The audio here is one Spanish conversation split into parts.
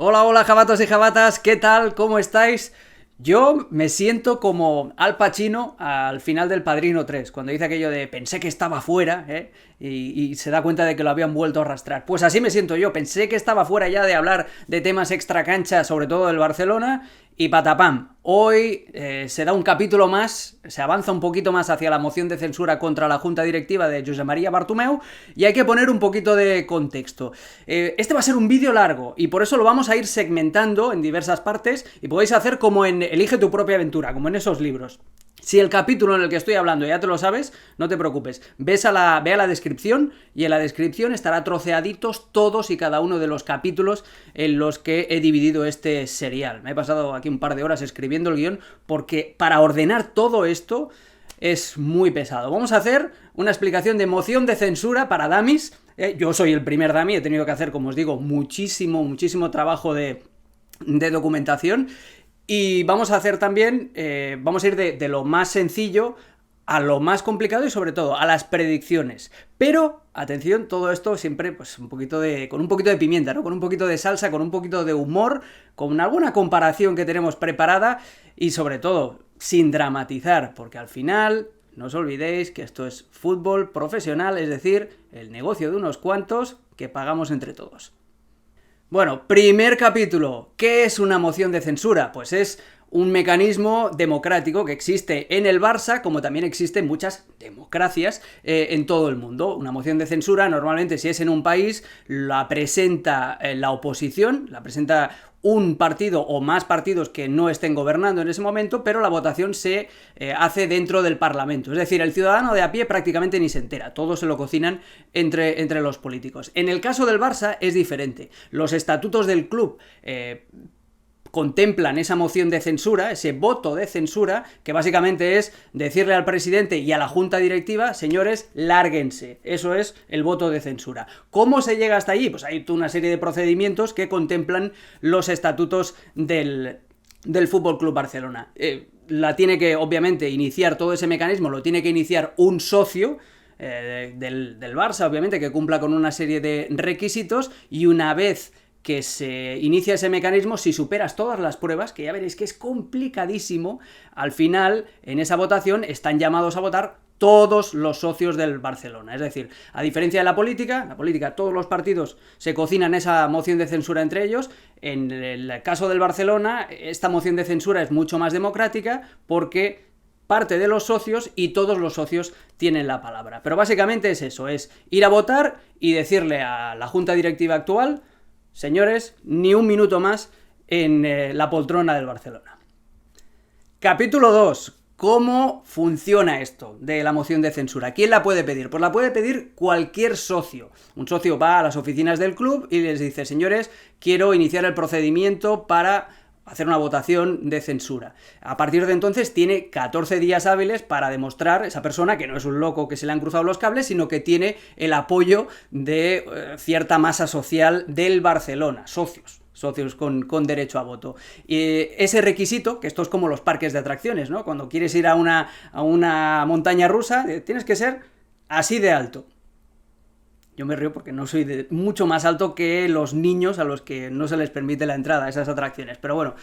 Hola, hola, jabatos y jabatas, ¿qué tal? ¿Cómo estáis? Yo me siento como Al Pacino al final del Padrino 3, cuando dice aquello de pensé que estaba fuera, ¿eh? Y se da cuenta de que lo habían vuelto a arrastrar. Pues así me siento yo, pensé que estaba fuera ya de hablar de temas extra cancha, sobre todo del Barcelona, y patapam. Hoy se da un capítulo más, se avanza un poquito más hacia la moción de censura contra la Junta Directiva de Josep María Bartomeu y hay que poner un poquito de contexto. Este va a ser un vídeo largo y por eso lo vamos a ir segmentando en diversas partes y podéis hacer como en Elige tu propia aventura, como en esos libros. Si el capítulo en el que estoy hablando ya te lo sabes, no te preocupes. Ve a la descripción y en la descripción estará troceaditos todos y cada uno de los capítulos en los que he dividido este serial. Me he pasado aquí un par de horas escribiendo el guión porque para ordenar todo esto es muy pesado. Vamos a hacer una explicación de moción de censura para dummies. Yo soy el primer dummy, he tenido que hacer, como os digo, muchísimo trabajo de documentación. Y vamos a hacer también, vamos a ir de lo más sencillo a lo más complicado y sobre todo a las predicciones. Pero, atención, todo esto siempre pues con un poquito de pimienta, ¿no? Con un poquito de salsa, con un poquito de humor, con alguna comparación que tenemos preparada y sobre todo sin dramatizar, porque al final no os olvidéis que esto es fútbol profesional, es decir, el negocio de unos cuantos que pagamos entre todos. Bueno, primer capítulo. ¿Qué es una moción de censura? Pues es un mecanismo democrático que existe en el Barça, como también existen muchas democracias en todo el mundo. Una moción de censura, normalmente si es en un país, la presenta la oposición, la presenta un partido o más partidos que no estén gobernando en ese momento, pero la votación se hace dentro del Parlamento. Es decir, el ciudadano de a pie prácticamente ni se entera, todo se lo cocinan entre los políticos. En el caso del Barça es diferente. Los estatutos del club contemplan esa moción de censura, ese voto de censura, que básicamente es decirle al presidente y a la junta directiva, señores, lárguense. Eso es el voto de censura. ¿Cómo se llega hasta allí? Pues hay una serie de procedimientos que contemplan los estatutos del Fútbol Club Barcelona. La tiene que, obviamente, iniciar todo ese mecanismo, lo tiene que iniciar un socio del Barça, obviamente, que cumpla con una serie de requisitos y una vez que se inicia ese mecanismo, si superas todas las pruebas, que ya veréis que es complicadísimo, al final, en esa votación, están llamados a votar todos los socios del Barcelona. Es decir, a diferencia de la política, todos los partidos se cocinan esa moción de censura entre ellos. En el caso del Barcelona, esta moción de censura es mucho más democrática porque parte de los socios y todos los socios tienen la palabra. Pero básicamente es eso, es ir a votar y decirle a la junta directiva actual: señores, ni un minuto más en la poltrona del Barcelona. Capítulo 2. ¿Cómo funciona esto de la moción de censura? ¿Quién la puede pedir? Pues la puede pedir cualquier socio. Un socio va a las oficinas del club y les dice: señores, quiero iniciar el procedimiento para hacer una votación de censura. A partir de entonces tiene 14 días hábiles para demostrar esa persona que no es un loco que se le han cruzado los cables, sino que tiene el apoyo de cierta masa social del Barcelona, socios con derecho a voto. Y ese requisito, que esto es como los parques de atracciones, ¿no? Cuando quieres ir a una montaña rusa, tienes que ser así de alto. Yo me río porque no soy mucho más alto que los niños a los que no se les permite la entrada a esas atracciones. Pero bueno,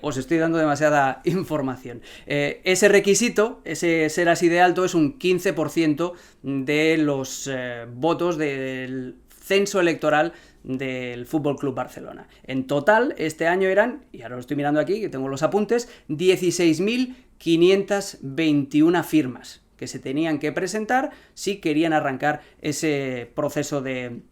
os estoy dando demasiada información. Ese requisito, ese ser así de alto, es un 15% de los votos del censo electoral del Fútbol Club Barcelona. En total, este año eran, y ahora lo estoy mirando aquí, que tengo los apuntes, 16.521 firmas que se tenían que presentar si querían arrancar ese proceso de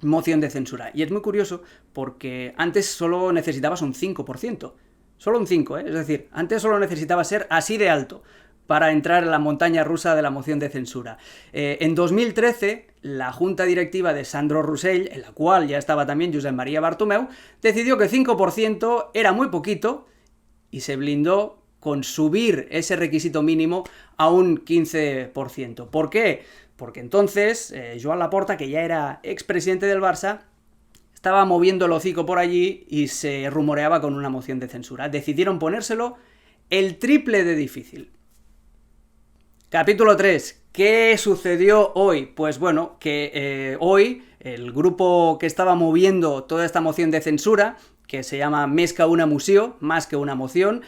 moción de censura. Y es muy curioso porque antes solo necesitabas un 5%. Solo un 5%, ¿eh? Es decir, antes solo necesitabas ser así de alto para entrar en la montaña rusa de la moción de censura. En 2013, la junta directiva de Sandro Rosell, en la cual ya estaba también Josep María Bartomeu, decidió que 5% era muy poquito y se blindó con subir ese requisito mínimo a un 15%. ¿Por qué? Porque entonces Joan Laporta, que ya era expresidente del Barça, estaba moviendo el hocico por allí y se rumoreaba con una moción de censura. Decidieron ponérselo el triple de difícil. Capítulo 3. ¿Qué sucedió hoy? Pues bueno, que hoy el grupo que estaba moviendo toda esta moción de censura, que se llama Més que una moció, más que una moción,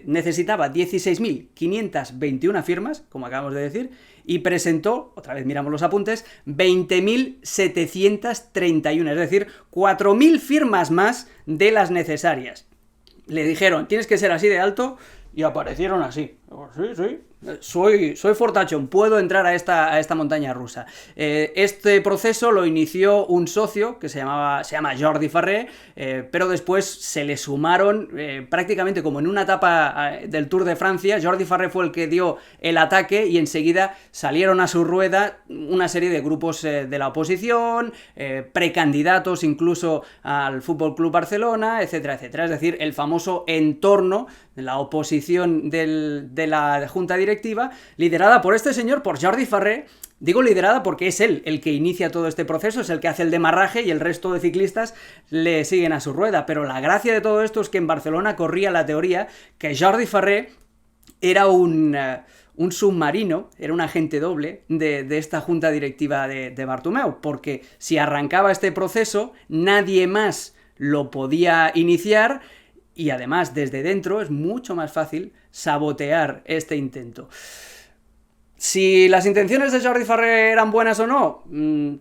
necesitaba 16.521 firmas, como acabamos de decir, y presentó, otra vez miramos los apuntes, 20.731, es decir, 4.000 firmas más de las necesarias. Le dijeron, tienes que ser así de alto, y aparecieron así. Sí, soy fortachón, puedo entrar a esta montaña rusa. Este proceso lo inició un socio que se llama Jordi Farré, pero después se le sumaron, prácticamente como en una etapa del Tour de Francia, Jordi Farré fue el que dio el ataque y enseguida salieron a su rueda una serie de grupos de la oposición, precandidatos incluso al FC Barcelona, etcétera, etcétera. Es decir, el famoso entorno de la oposición de la Junta Directiva, liderada por este señor, por Jordi Farré. Digo liderada porque es él el que inicia todo este proceso, es el que hace el demarraje y el resto de ciclistas le siguen a su rueda. Pero la gracia de todo esto es que en Barcelona corría la teoría que Jordi Farré era un submarino, era un agente doble de esta Junta Directiva de Bartomeu, porque si arrancaba este proceso, nadie más lo podía iniciar. Y además, desde dentro es mucho más fácil sabotear este intento. Si las intenciones de Jordi Farré eran buenas o no,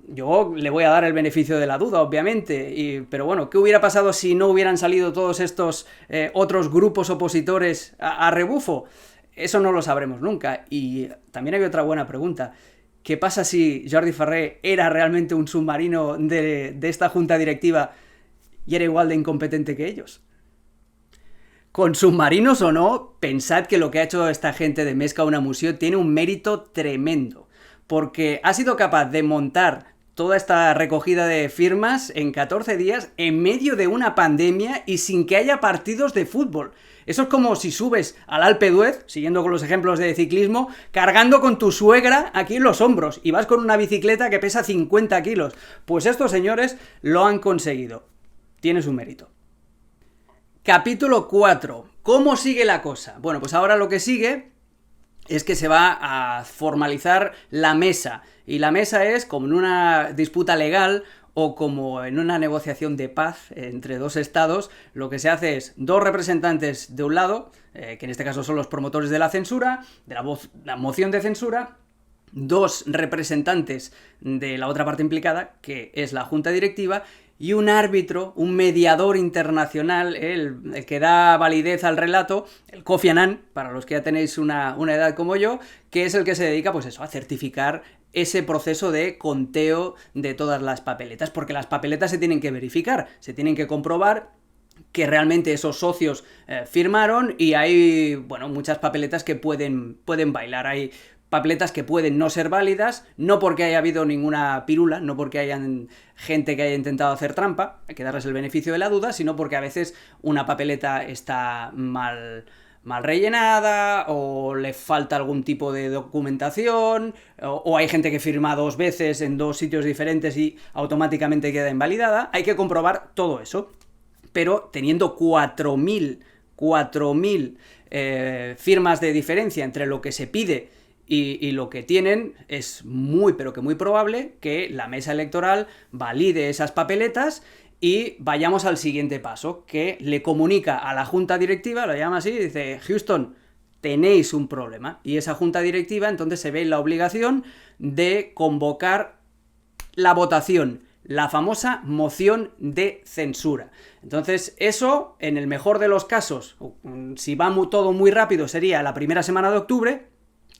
yo le voy a dar el beneficio de la duda, obviamente. Pero bueno, ¿qué hubiera pasado si no hubieran salido todos estos otros grupos opositores a rebufo? Eso no lo sabremos nunca. Y también hay otra buena pregunta. ¿Qué pasa si Jordi Farré era realmente un submarino de esta junta directiva y era igual de incompetente que ellos? Con submarinos o no, pensad que lo que ha hecho esta gente de Més que una moció tiene un mérito tremendo, porque ha sido capaz de montar toda esta recogida de firmas en 14 días en medio de una pandemia y sin que haya partidos de fútbol. Eso es como si subes al Alpe d'Huez, siguiendo con los ejemplos de ciclismo, cargando con tu suegra aquí en los hombros y vas con una bicicleta que pesa 50 kilos. Pues estos señores lo han conseguido. Tiene su mérito. Capítulo 4. ¿Cómo sigue la cosa? Bueno, pues ahora lo que sigue es que se va a formalizar la mesa. Y la mesa es como en una disputa legal o como en una negociación de paz entre dos estados. Lo que se hace es dos representantes de un lado, que en este caso son los promotores de la censura, de la moción de censura, dos representantes de la otra parte implicada, que es la junta directiva, y un árbitro, un mediador internacional, el que da validez al relato, el Kofi Annan, para los que ya tenéis una edad como yo, que es el que se dedica, pues eso, a certificar ese proceso de conteo de todas las papeletas, porque las papeletas se tienen que verificar, se tienen que comprobar que realmente esos socios firmaron, y hay, bueno, muchas papeletas que pueden bailar. Hay papeletas que pueden no ser válidas, no porque haya habido ninguna pirula, no porque hayan gente que haya intentado hacer trampa, hay que darles el beneficio de la duda, sino porque a veces una papeleta está mal rellenada, o le falta algún tipo de documentación, o hay gente que firma dos veces en dos sitios diferentes y automáticamente queda invalidada. Hay que comprobar todo eso, pero teniendo 4.000 firmas de diferencia entre lo que se pide y lo que tienen, es muy, pero que muy probable que la mesa electoral valide esas papeletas y vayamos al siguiente paso, que le comunica a la junta directiva, lo llama así, y dice: Houston, tenéis un problema. Y esa junta directiva entonces se ve en la obligación de convocar la votación, la famosa moción de censura. Entonces eso, en el mejor de los casos, si va todo muy rápido, sería la primera semana de octubre,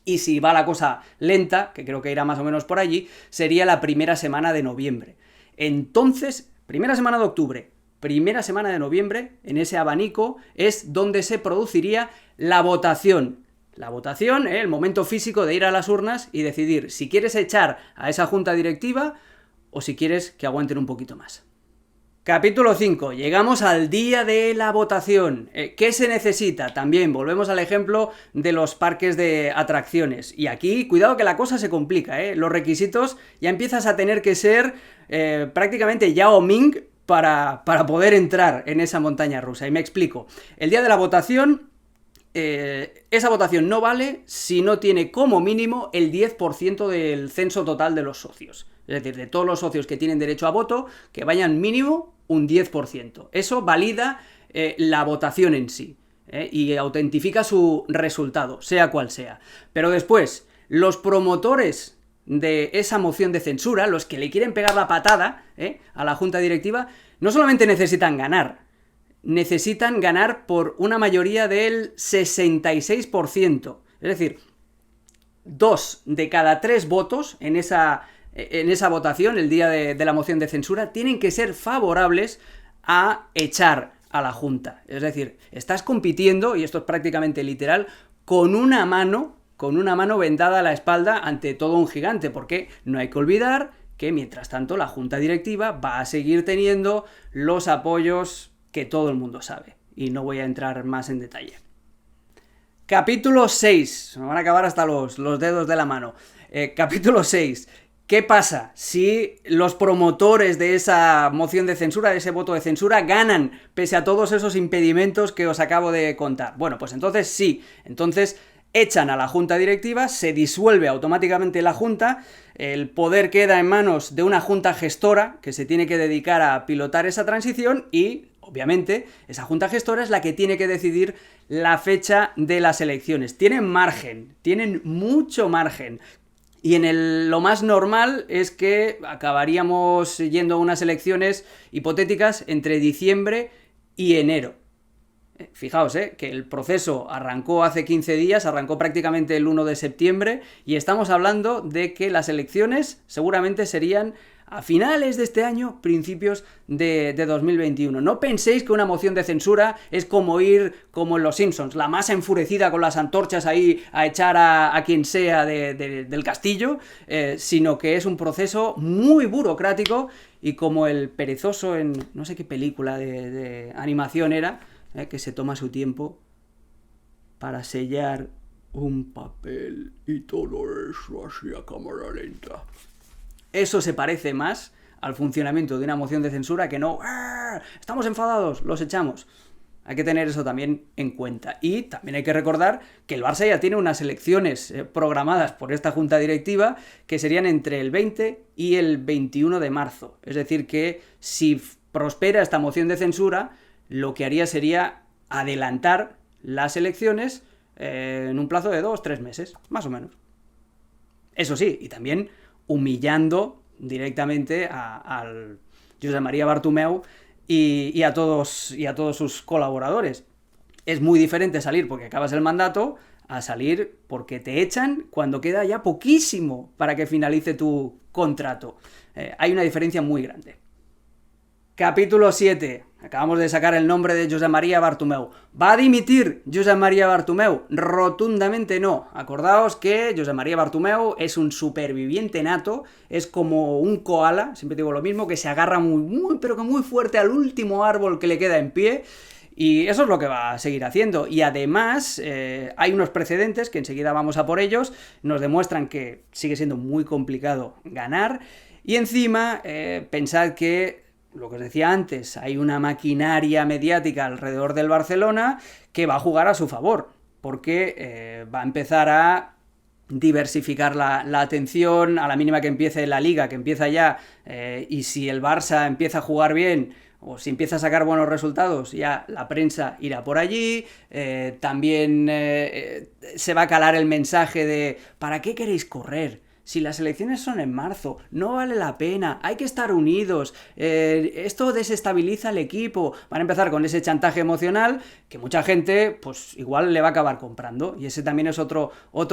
y si va la cosa lenta, que creo que irá más o menos por allí, sería la primera semana de noviembre. Entonces, primera semana de octubre, primera semana de noviembre, en ese abanico es donde se produciría la votación. La votación, el momento físico de ir a las urnas y decidir si quieres echar a esa junta directiva o si quieres que aguanten un poquito más. Capítulo 5. Llegamos al día de la votación. ¿Qué se necesita? También volvemos al ejemplo de los parques de atracciones. Y aquí, cuidado que la cosa se complica, Los requisitos ya empiezas a tener que ser prácticamente Yao Ming para poder entrar en esa montaña rusa. Y me explico. El día de la votación esa votación no vale si no tiene como mínimo el 10% del censo total de los socios. Es decir, de todos los socios que tienen derecho a voto, que vayan mínimo un 10%. Eso valida la votación en sí, y autentifica su resultado, sea cual sea. Pero después, los promotores de esa moción de censura, los que le quieren pegar la patada a la junta directiva, no solamente necesitan ganar por una mayoría del 66%. Es decir, 2 de cada 3 votos en esa votación, el día de la moción de censura, tienen que ser favorables a echar a la junta. Es decir, estás compitiendo, y esto es prácticamente literal, con una mano vendada a la espalda ante todo un gigante, porque no hay que olvidar que mientras tanto la junta directiva va a seguir teniendo los apoyos que todo el mundo sabe, y no voy a entrar más en detalle. Capítulo 6, me van a acabar hasta los dedos de la mano. Capítulo 6. ¿Qué pasa si los promotores de esa moción de censura, de ese voto de censura, ganan pese a todos esos impedimentos que os acabo de contar? Bueno, pues entonces sí, entonces echan a la junta directiva, se disuelve automáticamente la junta, el poder queda en manos de una junta gestora que se tiene que dedicar a pilotar esa transición y, obviamente, esa junta gestora es la que tiene que decidir la fecha de las elecciones. Tienen margen, tienen mucho margen. Y lo más normal es que acabaríamos yendo a unas elecciones hipotéticas entre diciembre y enero. Fijaos, que el proceso arrancó hace 15 días, arrancó prácticamente el 1 de septiembre, y estamos hablando de que las elecciones seguramente serían a finales de este año, principios de 2021. No penséis que una moción de censura es como ir como en Los Simpsons, la masa enfurecida con las antorchas ahí a echar a quien sea del castillo, sino que es un proceso muy burocrático, y como el perezoso en no sé qué película de animación era, que se toma su tiempo para sellar un papel y todo eso así a cámara lenta. Eso se parece más al funcionamiento de una moción de censura que no estamos enfadados, los echamos. Hay que tener eso también en cuenta. Y también hay que recordar que el Barça ya tiene unas elecciones programadas por esta junta directiva que serían entre el 20 y el 21 de marzo. Es decir, que si prospera esta moción de censura, lo que haría sería adelantar las elecciones en un plazo de 2-3 meses, más o menos. Eso sí, y también humillando directamente al Josep Maria Bartomeu y a todos sus colaboradores. Es muy diferente salir porque acabas el mandato a salir porque te echan cuando queda ya poquísimo para que finalice tu contrato. Hay una diferencia muy grande. Capítulo 7. Acabamos de sacar el nombre de Josep Maria Bartomeu. ¿Va a dimitir Josep Maria Bartomeu? Rotundamente no. Acordaos que Josep Maria Bartomeu es un superviviente nato, es como un koala, siempre digo lo mismo, que se agarra pero que muy fuerte al último árbol que le queda en pie. Y eso es lo que va a seguir haciendo. Y además hay unos precedentes, que enseguida vamos a por ellos, nos demuestran que sigue siendo muy complicado ganar. Y encima, pensad que, lo que os decía antes, hay una maquinaria mediática alrededor del Barcelona que va a jugar a su favor, porque va a empezar a diversificar la atención a la mínima que empiece la Liga, que empieza ya, y si el Barça empieza a jugar bien, o si empieza a sacar buenos resultados, ya la prensa irá por allí. También se va a calar el mensaje de ¿para qué queréis correr? Si las elecciones son en marzo, no vale la pena, hay que estar unidos, esto desestabiliza al equipo. Van a empezar con ese chantaje emocional que mucha gente, pues igual le va a acabar comprando, y ese también es otro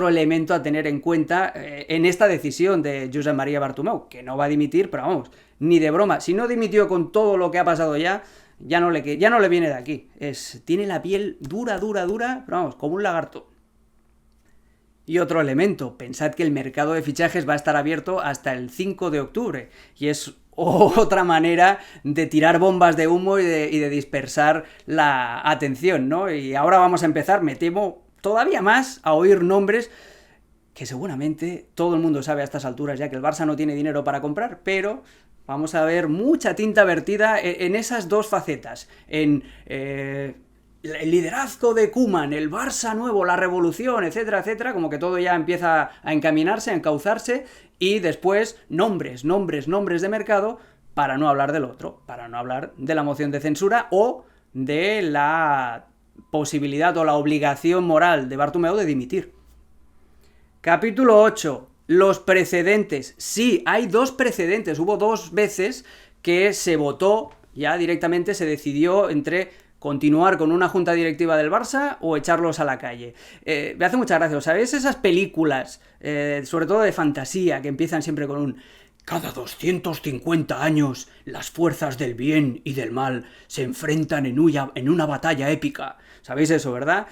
elemento a tener en cuenta en esta decisión de Josep Maria Bartomeu, que no va a dimitir, pero vamos, ni de broma. Si no dimitió con todo lo que ha pasado ya no le viene de aquí. Tiene la piel dura, pero vamos, como un lagarto. Y otro elemento, pensad que el mercado de fichajes va a estar abierto hasta el 5 de octubre, y es otra manera de tirar bombas de humo y de dispersar la atención, ¿no? Y ahora vamos a empezar, me temo, todavía más a oír nombres que seguramente todo el mundo sabe a estas alturas ya que el Barça no tiene dinero para comprar, pero vamos a ver mucha tinta vertida en esas dos facetas, en el liderazgo de Koeman, el Barça nuevo, la revolución, etcétera, etcétera, como que todo ya empieza a encaminarse, a encauzarse, y después nombres de mercado para no hablar del otro, para no hablar de la moción de censura o de la posibilidad o la obligación moral de Bartomeu de dimitir. Capítulo 8. Los precedentes. Sí, hay 2 precedentes. Hubo 2 veces que se votó, ya directamente se decidió entre continuar con una junta directiva del Barça o echarlos a la calle. Me hace mucha gracia, ¿sabéis? Esas películas, sobre todo de fantasía, que empiezan siempre con un... Cada 250 años, las fuerzas del bien y del mal se enfrentan en una batalla épica. ¿Sabéis eso, verdad?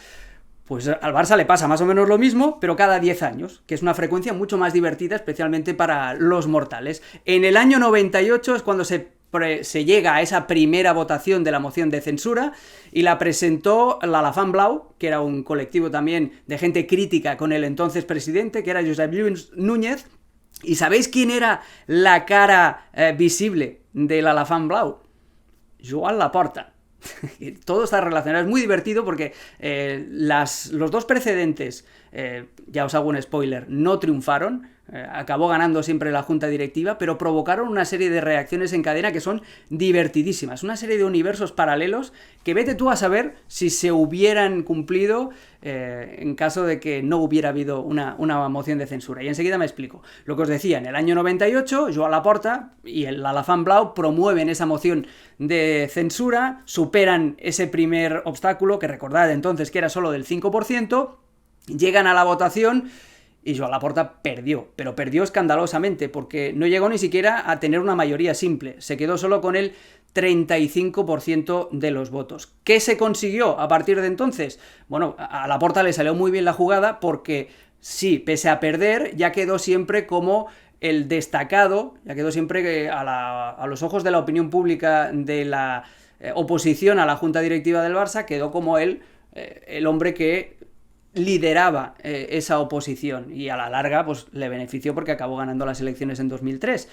Pues al Barça le pasa más o menos lo mismo, pero cada 10 años, que es una frecuencia mucho más divertida, especialmente para los mortales. En el año 98 es cuando se llega a esa primera votación de la moción de censura, y la presentó l'Elefant Blau, que era un colectivo también de gente crítica con el entonces presidente, que era Josep Lluís Núñez. ¿Y sabéis quién era la cara visible de l'Elefant Blau? Joan Laporta. Todo está relacionado, es muy divertido porque los 2 precedentes, ya os hago un spoiler, no triunfaron, acabó ganando siempre la junta directiva, pero provocaron una serie de reacciones en cadena que son divertidísimas, una serie de universos paralelos que vete tú a saber si se hubieran cumplido en caso de que no hubiera habido una moción de censura. Y enseguida me explico. Lo que os decía, en el año 98, Joan Laporta y el l'Elefant Blau promueven esa moción de censura, superan ese primer obstáculo, que recordad entonces que era solo del 5%, llegan a la votación y Joan Laporta perdió, pero perdió escandalosamente, porque no llegó ni siquiera a tener una mayoría simple, se quedó solo con el 35% de los votos. ¿Qué se consiguió a partir de entonces? Bueno, a Laporta le salió muy bien la jugada porque sí, pese a perder, ya quedó siempre como el destacado, ya quedó siempre a los ojos de la opinión pública de la oposición a la junta directiva del Barça, quedó como el hombre que lideraba esa oposición, y a la larga pues le benefició porque acabó ganando las elecciones en 2003.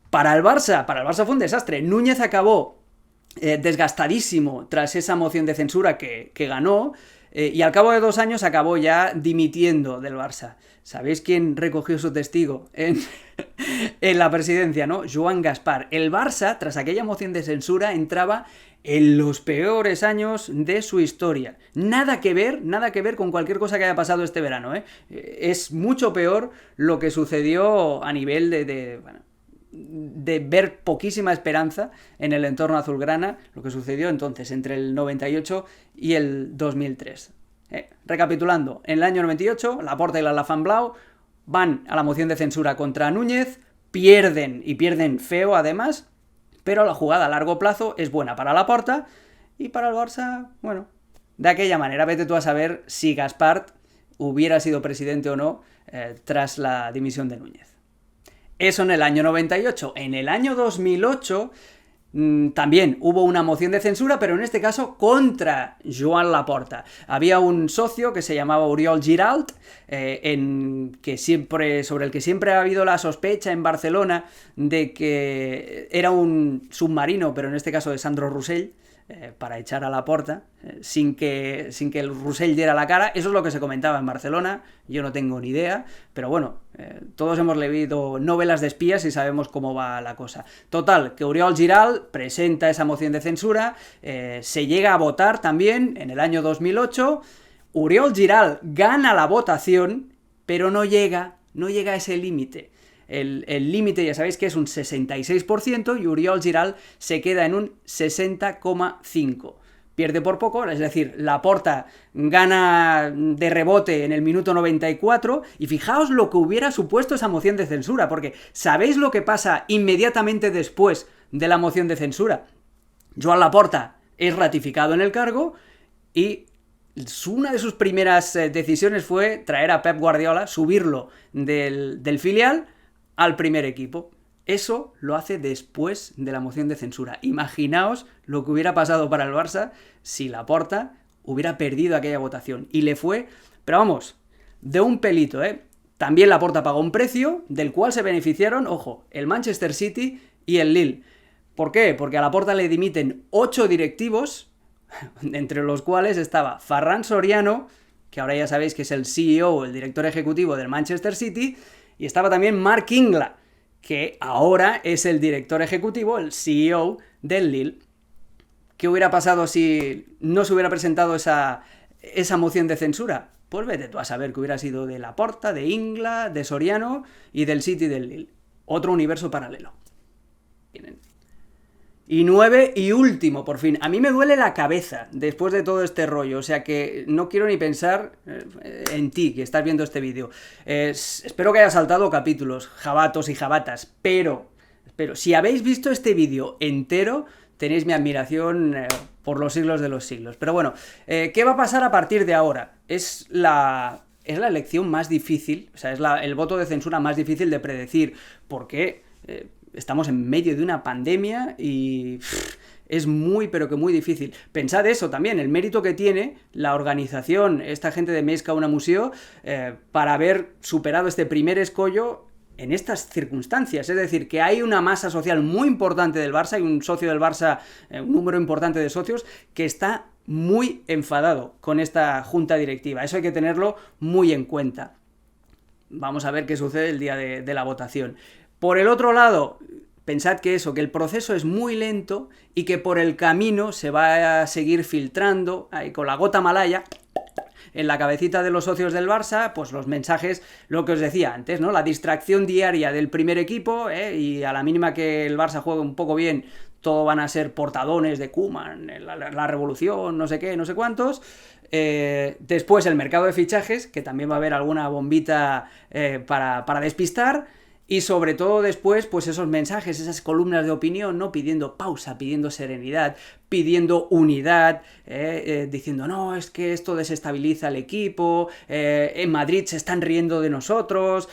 Para el Barça fue un desastre. Núñez acabó desgastadísimo tras esa moción de censura que ganó, y al cabo de 2 años acabó ya dimitiendo del Barça. ¿Sabéis quién recogió su testigo en la presidencia, no? Joan Gaspar. El Barça, tras aquella moción de censura, entraba en los peores años de su historia. Nada que ver con cualquier cosa que haya pasado este verano, ¿eh? Es mucho peor lo que sucedió a nivel de ver poquísima esperanza en el entorno azulgrana, lo que sucedió entonces entre el 98 y el 2003. Recapitulando, en el año 98, Laporta y l'Elefant Blau van a la moción de censura contra Núñez, pierden feo además, pero la jugada a largo plazo es buena para Laporta, y para el Barça, bueno, de aquella manera. Vete tú a saber si Gaspar hubiera sido presidente o no tras la dimisión de Núñez. Eso en el año 98. En el año 2008 también hubo una moción de censura, pero en este caso contra Joan Laporta. Había un socio que se llamaba Oriol Giralt, sobre el que siempre ha habido la sospecha en Barcelona de que era un submarino, pero en este caso de Sandro Roussel, para echar a Laporta, sin que el Roussel diera la cara. Eso es lo que se comentaba en Barcelona, yo no tengo ni idea, pero bueno, todos hemos leído novelas de espías y sabemos cómo va la cosa. Total, que Oriol Giralt presenta esa moción de censura, se llega a votar también en el año 2008, Oriol Giralt gana la votación, pero no llega a ese límite. El límite ya sabéis que es un 66%, y Oriol Giralt se queda en un 60,5%. Pierde por poco, es decir, Laporta gana de rebote en el minuto 94, y fijaos lo que hubiera supuesto esa moción de censura, porque ¿sabéis lo que pasa inmediatamente después de la moción de censura? Joan Laporta es ratificado en el cargo, y una de sus primeras decisiones fue traer a Pep Guardiola, subirlo del filial al primer equipo. Eso lo hace después de la moción de censura. Imaginaos lo que hubiera pasado para el Barça si Laporta hubiera perdido aquella votación. Y le fue, pero vamos, de un pelito, ¿eh? También Laporta pagó un precio del cual se beneficiaron, ojo, el Manchester City y el Lille. ¿Por qué? Porque a Laporta le dimiten 8 directivos, entre los cuales estaba Ferran Soriano, que ahora ya sabéis que es el CEO, el director ejecutivo del Manchester City, y estaba también Marc Ingla, que ahora es el director ejecutivo, el CEO del Lille. ¿Qué hubiera pasado si no se hubiera presentado esa moción de censura? Pues vete tú a saber que hubiera sido de Laporta, de Ingla, de Soriano y del City del Lille. Otro universo paralelo. Y 9 y último, por fin. A mí me duele la cabeza después de todo este rollo, o sea que no quiero ni pensar en ti, que estás viendo este vídeo. Espero que haya saltado capítulos, jabatos y jabatas, pero si habéis visto este vídeo entero, tenéis mi admiración por los siglos de los siglos. Pero bueno, ¿qué va a pasar a partir de ahora? Es la elección más difícil, o sea, es el voto de censura más difícil de predecir, porque estamos en medio de una pandemia y es muy, pero que muy difícil. Pensad eso también, el mérito que tiene la organización, esta gente de Més que una Museo, para haber superado este primer escollo en estas circunstancias. Es decir, que hay una masa social muy importante del Barça, hay un socio del Barça, un número importante de socios, que está muy enfadado con esta junta directiva. Eso hay que tenerlo muy en cuenta. Vamos a ver qué sucede el día de la votación. Por el otro lado, pensad que el proceso es muy lento y que por el camino se va a seguir filtrando, ahí con la gota malaya, en la cabecita de los socios del Barça, pues los mensajes, lo que os decía antes, ¿no? La distracción diaria del primer equipo, y a la mínima que el Barça juegue un poco bien, todo van a ser portadones de Koeman, la revolución, no sé qué, no sé cuántos. Después el mercado de fichajes, que también va a haber alguna bombita para despistar. Y sobre todo después, pues esos mensajes, esas columnas de opinión, ¿no? Pidiendo pausa, pidiendo serenidad, pidiendo unidad, diciendo, no, es que esto desestabiliza al equipo, en Madrid se están riendo de nosotros,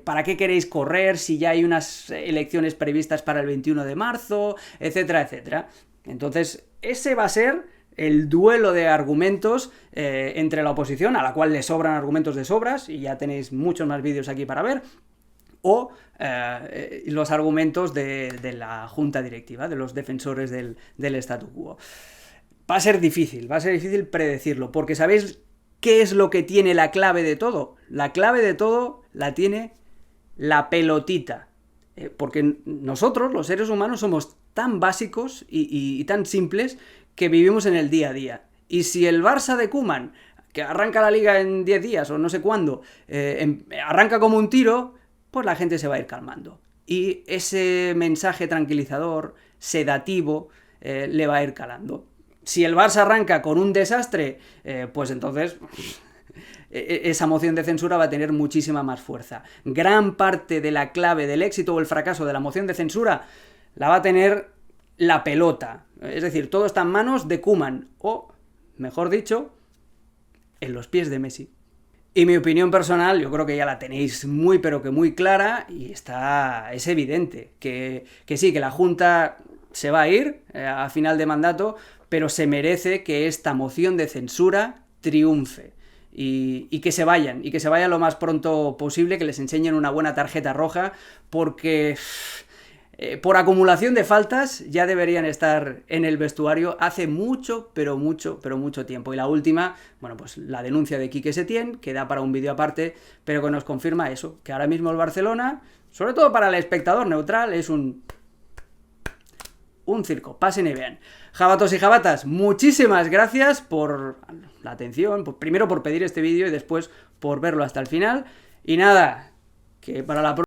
¿para qué queréis correr si ya hay unas elecciones previstas para el 21 de marzo, etcétera, etcétera? Entonces, ese va a ser el duelo de argumentos entre la oposición, a la cual le sobran argumentos de sobras, y ya tenéis muchos más vídeos aquí para ver, o los argumentos de la junta directiva, de los defensores del statu quo. Va a ser difícil predecirlo, porque ¿sabéis qué es lo que tiene la clave de todo? La clave de todo la tiene la pelotita, porque nosotros, los seres humanos, somos tan básicos y tan simples que vivimos en el día a día. Y si el Barça de Koeman, que arranca la liga en 10 días o no sé cuándo, arranca como un tiro, pues la gente se va a ir calmando. Y ese mensaje tranquilizador, sedativo, le va a ir calando. Si el Barça arranca con un desastre, pues entonces esa moción de censura va a tener muchísima más fuerza. Gran parte de la clave del éxito o el fracaso de la moción de censura la va a tener la pelota. Es decir, todo está en manos de Koeman, o, mejor dicho, en los pies de Messi. Y mi opinión personal, yo creo que ya la tenéis muy, pero que muy clara, y es evidente que sí, que la Junta se va a ir a final de mandato, pero se merece que esta moción de censura triunfe. Y que se vayan lo más pronto posible, que les enseñen una buena tarjeta roja, porque por acumulación de faltas ya deberían estar en el vestuario hace mucho, pero mucho tiempo. Y la última, bueno, pues la denuncia de Quique Setién, que da para un vídeo aparte, pero que nos confirma eso, que ahora mismo el Barcelona, sobre todo para el espectador neutral, es un circo. Pasen y vean. Jabatos y jabatas, muchísimas gracias por la atención, primero por pedir este vídeo y después por verlo hasta el final. Y nada, que para la próxima